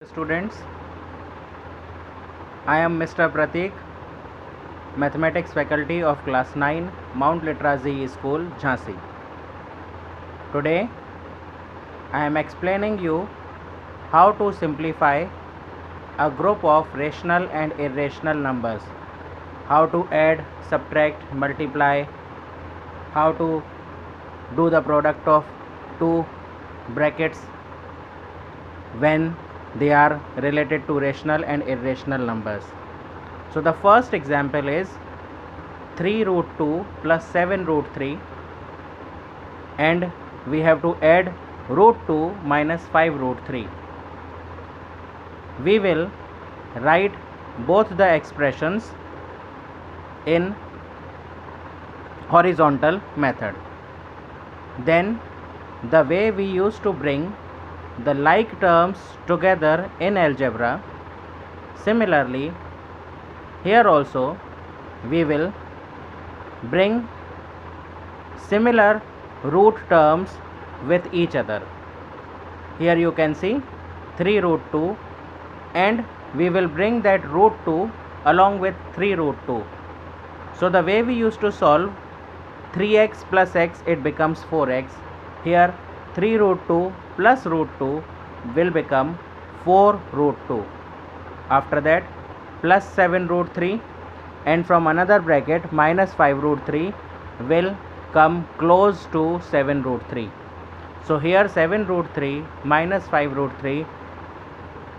students. I am Mr. Pratik, Mathematics faculty of class 9, Mount Litra ZE School, Jhansi. Today I am explaining you how to simplify a group of rational and irrational numbers, how to add, subtract, multiply, how to do the product of two brackets when they are related to rational and irrational numbers. So the first example is 3 root 2 plus 7 root 3, and we have to add root 2 minus 5 root 3. We will write both the expressions in horizontal method. Then the way we used to bring the like terms together in algebra, similarly here also we will bring similar root terms with each other. Here you can see 3 root 2, and we will bring that root 2 along with 3 root 2. So the way we used to solve 3x plus x, it becomes 4x. Here 3 root 2 plus root 2 will become 4 root 2. After that plus 7 root 3, and from another bracket minus 5 root 3 will come close to 7 root 3. So here 7 root 3 minus 5 root 3,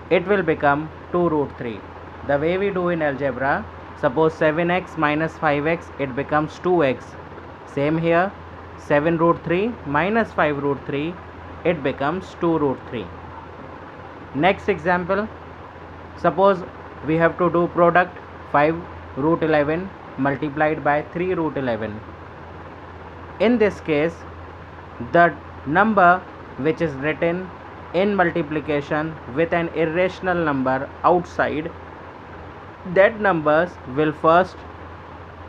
it will become 2 root 3. The way we do in algebra, suppose 7x minus 5x, it becomes 2x. Same here, 7 root 3 minus 5 root 3, it becomes 2 root 3. Next example, suppose we have to do product 5 root 11 multiplied by 3 root 11. In this case, the number which is written in multiplication with an irrational number outside, that numbers will first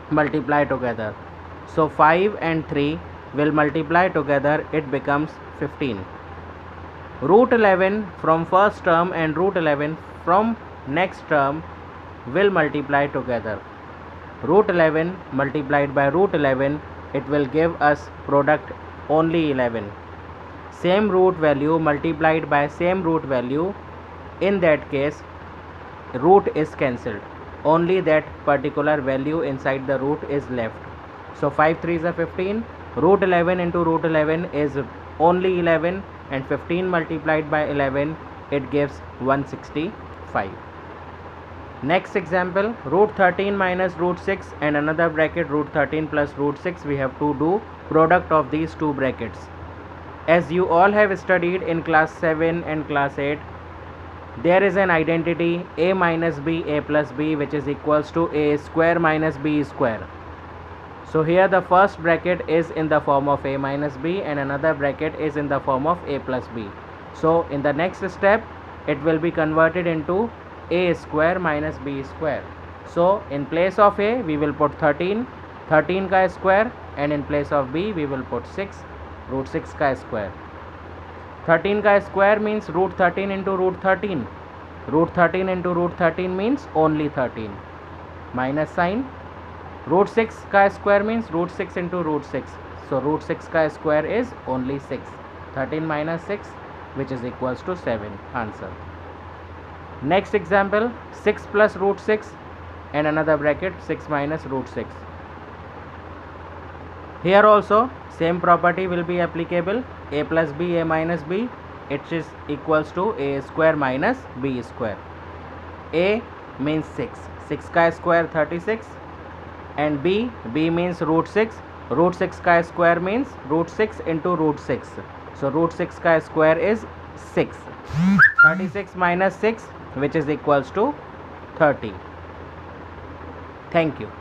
multiply together. So 5 and 3 will multiply together, it becomes 15. Root 11 from first term and root 11 from next term will multiply together. Root 11 multiplied by root 11, it will give us product only 11. Same root value multiplied by same root value, in that case root is cancelled, only that particular value inside the root is left. So 5 3s are 15, root 11 into root 11 is only 11, and 15 multiplied by 11, it gives 165. Next example, root 13 minus root 6 and another bracket root 13 plus root 6, we have to do product of these two brackets. As you all have studied in class 7 and class 8, there is an identity a minus b, a plus b, which is equals to a square minus b square. So here the first bracket is in the form of a minus b and another bracket is in the form of a plus b. So in the next step, it will be converted into a square minus b square. So in place of a we will put 13 ka square, and in place of b we will put 6 root 6 ka square. 13 ka square means root 13 into root 13. Root 13 into root 13 means only 13. Minus sign. Root 6 ka square means root 6 into root 6. So root 6 ka square is only 6. 13 minus 6, which is equals to 7. Answer. Next example, 6 plus root 6 and another bracket 6 minus root 6. Here also same property will be applicable, a plus b, a minus b, it is equals to a square minus b square. A means 6, 6 ka square 36, and b means root 6, root 6 ka square means root 6 into root 6. So root 6 ka square is 6. 36 minus 6, which is equals to 30. Thank you.